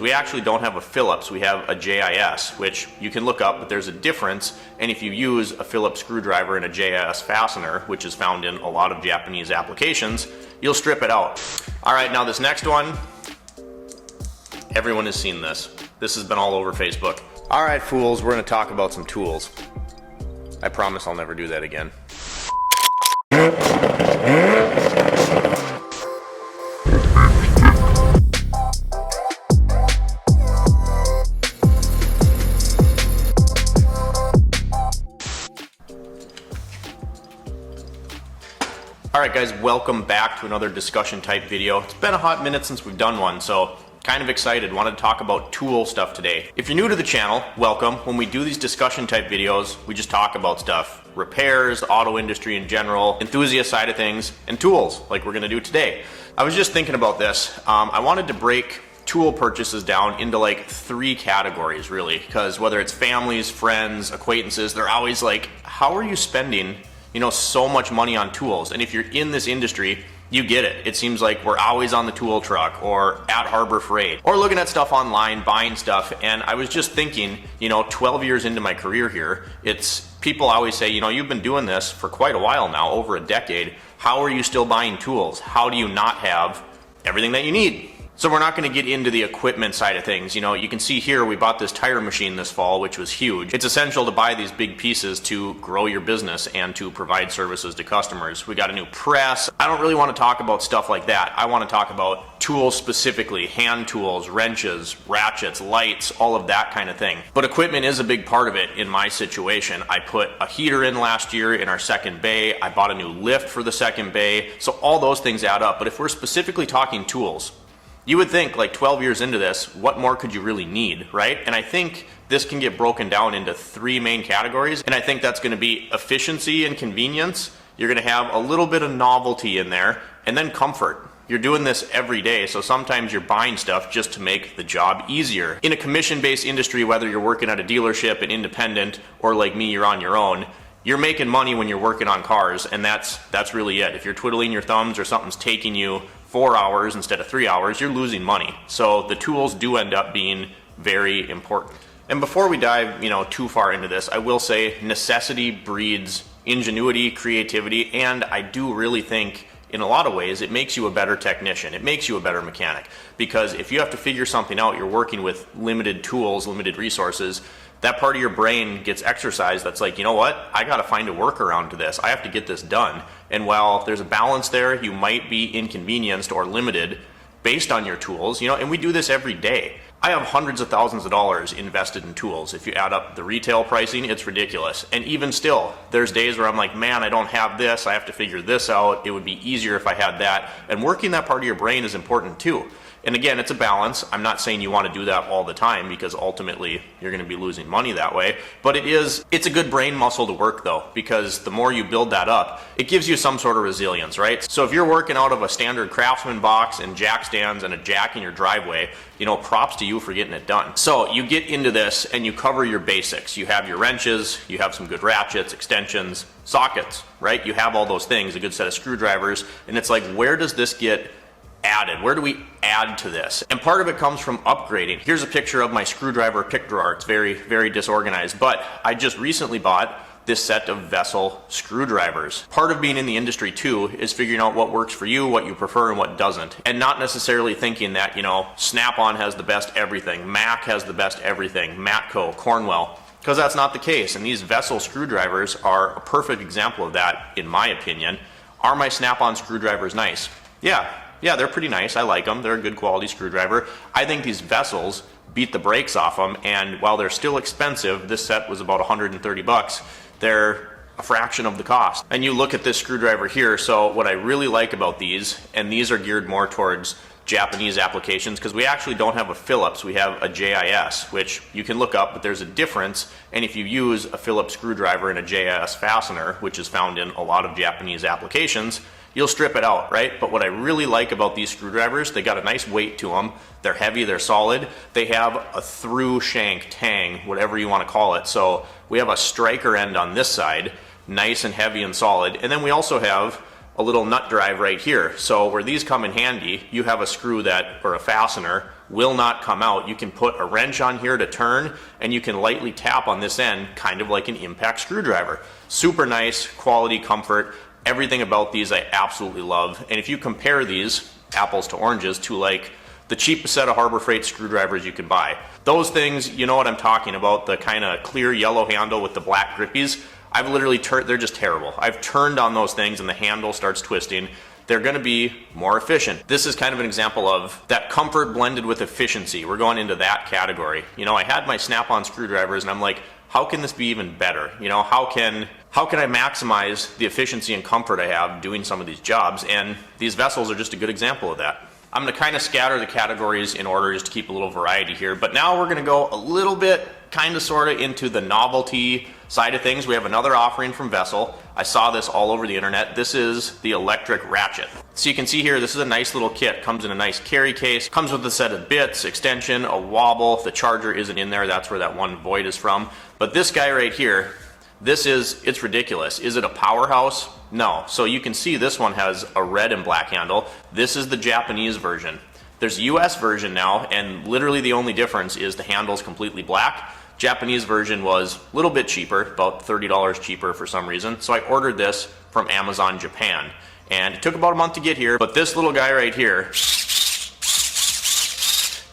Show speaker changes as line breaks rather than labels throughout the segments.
We actually don't have a Phillips, we have a JIS, which you can look up, but there's a difference. And if you use a Phillips screwdriver and a JIS fastener, which is found in a lot of Japanese applications, you'll strip it out. All right, now this next one, everyone has seen this. This has been all over Facebook. All right, fools, we're gonna talk about some tools. I promise I'll never do that again. Alright guys, welcome back to another discussion type video. It's been a hot minute since we've done one, so kind of excited. Wanted to talk about tool stuff today. If you're new to the channel, welcome. When we do these discussion type videos, we just talk about stuff. Repairs, auto industry in general, enthusiast side of things, and tools, like we're going to do today. I was just thinking about this. I wanted to break tool purchases down into like 3 categories really, because whether it's families, friends, acquaintances, they're always like, how are you spending so much money on tools? And if you're in this industry, you get it. It seems like we're always on the tool truck or at Harbor Freight or looking at stuff online, buying stuff. And I was just thinking, 12 years into my career here, people always say, you've been doing this for quite a while now, over a decade. How are you still buying tools? How do you not have everything that you need? So we're not going to get into the equipment side of things. You can see here we bought this tire machine this fall, which was huge. It's essential to buy these big pieces to grow your business and to provide services to customers. We got a new press. I don't really want to talk about stuff like that. I want to talk about tools specifically, hand tools, wrenches, ratchets, lights, all of that kind of thing. But equipment is a big part of it in my situation. I put a heater in last year in our second bay. I bought a new lift for the second bay. So all those things add up. But if we're specifically talking tools, you would think like 12 years into this, what more could you really need, right? And I think this can get broken down into 3 main categories. And I think that's going to be efficiency and convenience. You're going to have a little bit of novelty in there, and then comfort. You're doing this every day, so sometimes you're buying stuff just to make the job easier. In a commission-based industry, whether you're working at a dealership, an independent, or like me, you're on your own, you're making money when you're working on cars, and that's really it. If you're twiddling your thumbs or something's taking you 4 hours instead of 3 hours, you're losing money. So the tools do end up being very important. And before we dive, too far into this, I will say necessity breeds ingenuity, creativity, and I do really think in a lot of ways it makes you a better technician. It makes you a better mechanic, because if you have to figure something out, you're working with limited tools, limited resources, that part of your brain gets exercised. That's like, I got to find a workaround to this. I have to get this done. And while there's a balance there, you might be inconvenienced or limited based on your tools, and we do this every day. I have hundreds of thousands of dollars invested in tools. If you add up the retail pricing, it's ridiculous. And even still, there's days where I'm like, man, I don't have this. I have to figure this out. It would be easier if I had that. And working that part of your brain is important too. And again, it's a balance. I'm not saying you want to do that all the time, because ultimately you're going to be losing money that way. But it's a good brain muscle to work though, because the more you build that up, it gives you some sort of resilience, right? So if you're working out of a standard Craftsman box and jack stands and a jack in your driveway, props to you for getting it done. So you get into this and you cover your basics. You have your wrenches, you have some good ratchets, extensions, sockets, right? You have all those things, a good set of screwdrivers, and it's like, where does this get added? Where do we add to this? And part of it comes from upgrading. Here's a picture of my screwdriver pick drawer. It's very, very disorganized, but I just recently bought this set of Vessel screwdrivers. Part of being in the industry too is figuring out what works for you, what you prefer, and what doesn't. And not necessarily thinking that, Snap-on has the best everything, Mac has the best everything, Matco, Cornwell, because that's not the case. And these Vessel screwdrivers are a perfect example of that, in my opinion. Are my Snap-on screwdrivers nice? Yeah, they're pretty nice. I like them. They're a good quality screwdriver. I think these Vessels beat the brakes off them, and while they're still expensive, this set was about 130 bucks, they're a fraction of the cost. And you look at this screwdriver here, so what I really like about these, and these are geared more towards Japanese applications, because we actually don't have a Phillips, we have a JIS, which you can look up, but there's a difference. And if you use a Phillips screwdriver and a JIS fastener, which is found in a lot of Japanese applications, you'll strip it out, right? But what I really like about these screwdrivers, they got a nice weight to them. They're heavy, they're solid. They have a through shank, tang, whatever you want to call it. So we have a striker end on this side, nice and heavy and solid. And then we also have a little nut drive right here. So where these come in handy, you have a screw that, or a fastener, will not come out. You can put a wrench on here to turn, and you can lightly tap on this end, kind of like an impact screwdriver. Super nice, quality, comfort, everything about these I absolutely love. And if you compare these, apples to oranges, to like the cheapest set of Harbor Freight screwdrivers you can buy. Those things, you know what I'm talking about, the kind of clear yellow handle with the black grippies. I've literally turned, they're just terrible. I've turned on those things and the handle starts twisting. They're gonna be more efficient. This is kind of an example of that comfort blended with efficiency. We're going into that category. You know, I had my Snap-on screwdrivers and I'm like, how can this be even better? You know, how can I maximize the efficiency and comfort I have doing some of these jobs? And these vessels are just a good example of that. I'm gonna kind of scatter the categories in order just to keep a little variety here, but now we're gonna go a little bit kind of sort of into the novelty side of things. We have another offering from Vessel. I saw this all over the internet. This is the electric ratchet. So you can see here, this is a nice little kit. Comes in a nice carry case, comes with a set of bits, extension, a wobble. If the charger isn't in there, that's where that one void is from. But this guy right here, it's ridiculous. Is it a powerhouse? No. So you can see this one has a red and black handle. This is the Japanese version. There's a US version now, and literally the only difference is the handle's completely black. Japanese version was a little bit cheaper, about $30 cheaper for some reason. So I ordered this from Amazon Japan. And it took about a month to get here, but this little guy right here,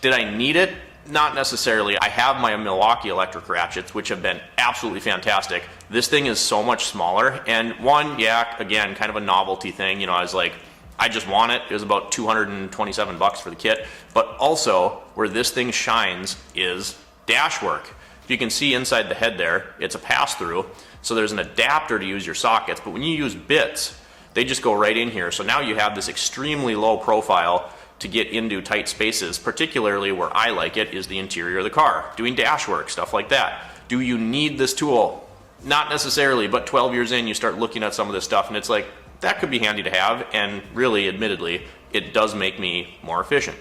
did I need it? Not necessarily. I have my Milwaukee electric ratchets, which have been absolutely fantastic. This thing is so much smaller, and one, yeah, again, kind of a novelty thing. You know, I was like, I just want it. It was about 227 bucks for the kit. But also, where this thing shines is dash work. If you can see inside the head there, it's a pass-through. So there's an adapter to use your sockets, but when you use bits, they just go right in here. So now you have this extremely low profile to get into tight spaces, particularly where I like it is the interior of the car, doing dash work, stuff like that. Do you need this tool? Not necessarily, but 12 years in, you start looking at some of this stuff and it's like, that could be handy to have, and really, admittedly, it does make me more efficient.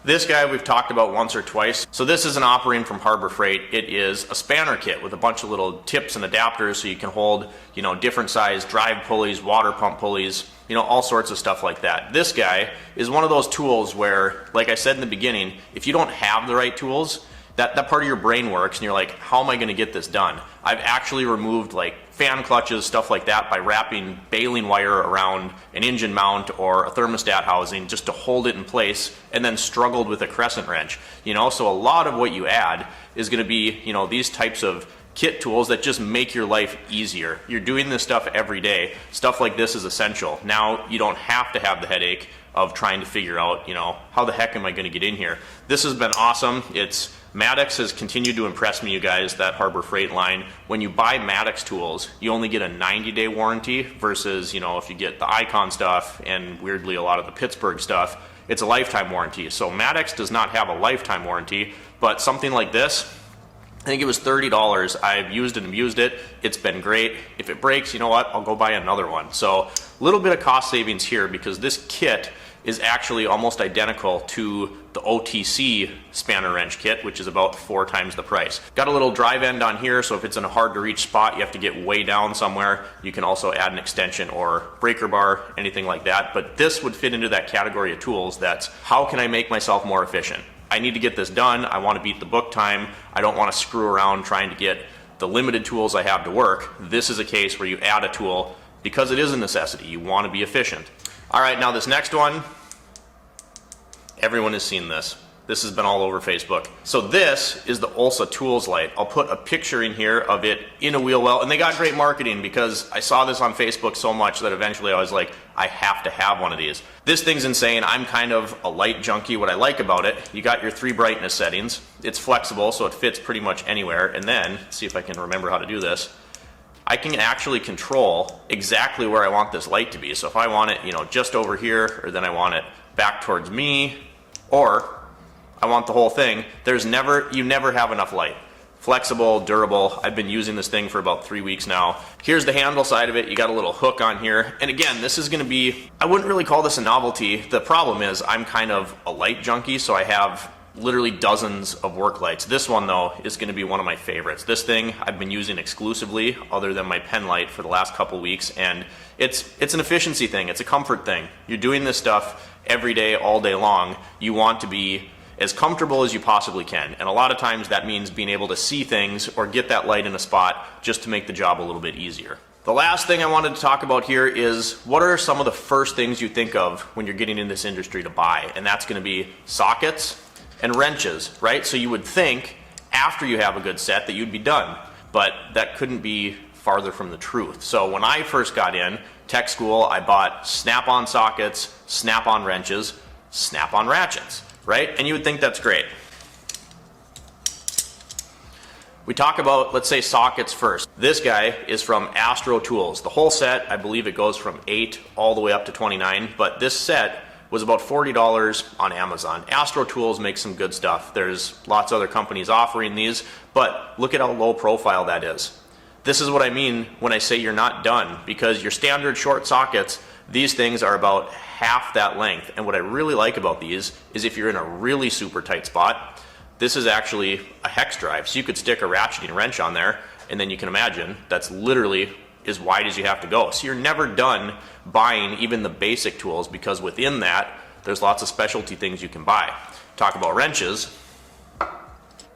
This guy we've talked about once or twice. So this is an offering from Harbor Freight. It is a spanner kit with a bunch of little tips and adapters so you can hold, you know, different size drive pulleys, water pump pulleys, you know, all sorts of stuff like that. This guy is one of those tools where, like I said in the beginning, if you don't have the right tools, that part of your brain works and you're like, how am I gonna get this done? I've actually removed like fan clutches, stuff like that, by wrapping baling wire around an engine mount or a thermostat housing just to hold it in place, and then struggled with a crescent wrench. You know, so a lot of what you add is gonna be, you know, these types of kit tools that just make your life easier. You're doing this stuff every day. Stuff like this is essential. Now you don't have to have the headache of trying to figure out, you know, how the heck am I gonna get in here? This has been awesome. Maddox has continued to impress me, you guys, that Harbor Freight line. When you buy Maddox tools, you only get a 90-day warranty versus, you know, if you get the Icon stuff and weirdly a lot of the Pittsburgh stuff, it's a lifetime warranty. So Maddox does not have a lifetime warranty, but something like this, I think it was $30. I've used and abused it. It's been great. If it breaks, you know what? I'll go buy another one. So a little bit of cost savings here because this kit is actually almost identical to the OTC spanner wrench kit, which is about 4 times the price. Got a little drive end on here, so if it's in a hard to reach spot, you have to get way down somewhere. You can also add an extension or breaker bar, anything like that. But this would fit into that category of tools that's, how can I make myself more efficient? I need to get this done. I want to beat the book time. I don't want to screw around trying to get the limited tools I have to work. This is a case where you add a tool because it is a necessity. You want to be efficient. All right, now this next one, everyone has seen this. This has been all over Facebook. So this is the Olsa Tools Light. I'll put a picture in here of it in a wheel well, and they got great marketing because I saw this on Facebook so much that eventually I was like, I have to have one of these. This thing's insane. I'm kind of a light junkie. What I like about it, you got your 3 brightness settings. It's flexible, so it fits pretty much anywhere. And then, let's see if I can remember how to do this. I can actually control exactly where I want this light to be. So if I want it, you know, just over here, or then I want it back towards me, or I want the whole thing, you never have enough light. Flexible, durable. I've been using this thing for about 3 weeks now. Here's the handle side of it. You got a little hook on here. And again, this is gonna be, I wouldn't really call this a novelty. The problem is I'm kind of a light junkie, so I have, literally dozens of work lights. This one though is going to be one of my favorites. This thing I've been using exclusively other than my pen light for the last couple weeks, and it's an efficiency thing. It's a comfort thing. You're doing this stuff every day, all day long. You want to be as comfortable as you possibly can, and a lot of times that means being able to see things or get that light in a spot just to make the job a little bit easier. The last thing I wanted to talk about here is what are some of the first things you think of when you're getting in this industry to buy, and that's going to be sockets and wrenches, right? So you would think after you have a good set that you'd be done, but that couldn't be farther from the truth. So when I first got in tech school, I bought Snap-on sockets, Snap-on wrenches, Snap-on ratchets, right? And you would think that's great. We talk about, let's say, sockets first. This guy is from Astro Tools. The whole set, I believe it goes from 8 all the way up to 29, but this set was about $40 on Amazon. Astro Tools makes some good stuff. There's lots of other companies offering these, but look at how low profile that is. This is what I mean when I say you're not done, because your standard short sockets, these things are about half that length. And what I really like about these is if you're in a really super tight spot, this is actually a hex drive. So you could stick a ratcheting wrench on there, and then you can imagine that's literally as wide as you have to go. So you're never done buying even the basic tools, because within that, there's lots of specialty things you can buy. Talk about wrenches.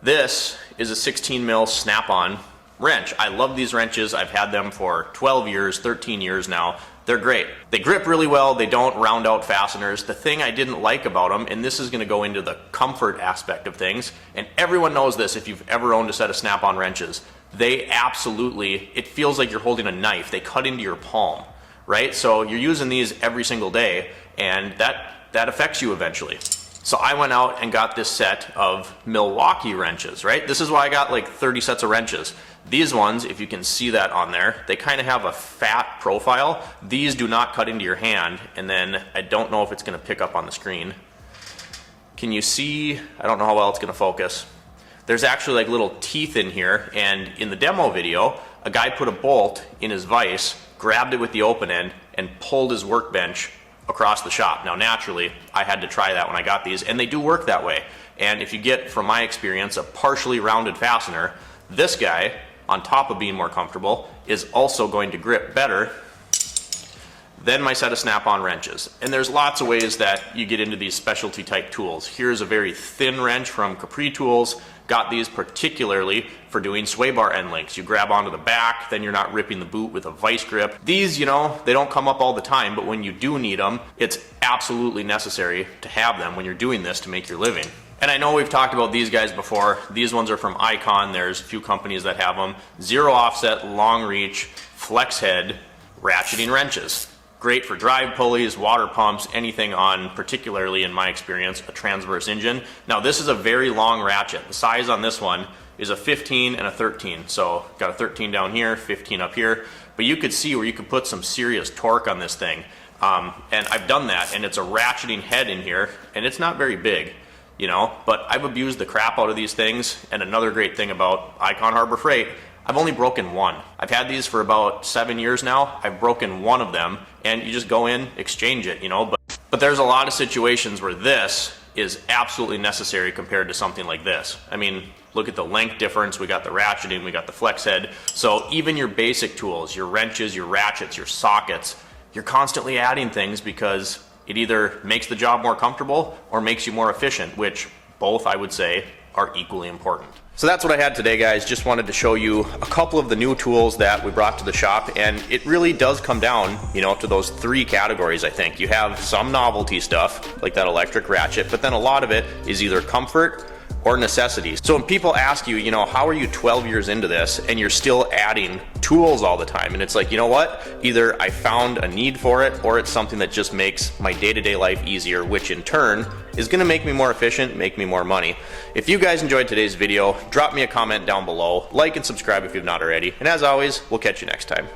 This is a 16 mil Snap-on wrench. I love these wrenches. I've had them for 12 years, 13 years now. They're great. They grip really well. They don't round out fasteners. The thing I didn't like about them, and this is going to go into the comfort aspect of things, and everyone knows this if you've ever owned a set of Snap-on wrenches, they absolutely, it feels like you're holding a knife. They cut into your palm, right? So you're using these every single day, and that affects you eventually. So I went out and got this set of Milwaukee wrenches, right? This is why I got like 30 sets of wrenches. These ones, if you can see that on there, they kind of have a fat profile. These do not cut into your hand, and then I don't know if it's going to pick up on the screen. Can you see? I don't know how well it's going to focus. There's actually like little teeth in here, and in the demo video, a guy put a bolt in his vise, grabbed it with the open end, and pulled his workbench across the shop. Now naturally, I had to try that when I got these, and they do work that way. And if you get, from my experience, a partially rounded fastener, this guy, on top of being more comfortable, is also going to grip better than my set of Snap-on wrenches. And there's lots of ways that you get into these specialty type tools. Here's a very thin wrench from Capri Tools. Got these particularly for doing sway bar end links. You grab onto the back, then you're not ripping the boot with a vice grip. These, you know, they don't come up all the time, but when you do need them, it's absolutely necessary to have them when you're doing this to make your living. And I know we've talked about these guys before. These ones are from Icon. There's a few companies that have them. Zero offset, long reach, flex head, ratcheting wrenches. Great for drive pulleys, water pumps, anything on, particularly in my experience, a transverse engine. Now this is a very long ratchet. The size on this one is a 15 and a 13. So got a 13 down here, 15 up here. But you could see where you could put some serious torque on this thing. And I've done that, and it's a ratcheting head in here, and it's not very big, you know, but I've abused the crap out of these things. And another great thing about Icon Harbor Freight, I've only broken one. I've had these for about 7 years now. I've broken one of them, and you just go in, exchange it, you know. But there's a lot of situations where this is absolutely necessary compared to something like this. I mean, look at the length difference. We got the ratcheting, we got the flex head. So even your basic tools, your wrenches, your ratchets, your sockets, you're constantly adding things because it either makes the job more comfortable or makes you more efficient, which both, I would say, are equally important. So that's what I had today, guys. Just wanted to show you a couple of the new tools that we brought to the shop, and it really does come down, you know, to those three categories. I think you have some novelty stuff like that electric ratchet, but then a lot of it is either comfort or necessities. So when people ask you, you know, how are you 12 years into this and you're still adding tools all the time? And it's like, you know what? Either I found a need for it, or it's something that just makes my day-to-day life easier, which in turn is gonna make me more efficient, make me more money. If you guys enjoyed today's video, drop me a comment down below, like and subscribe if you've not already. And as always, we'll catch you next time.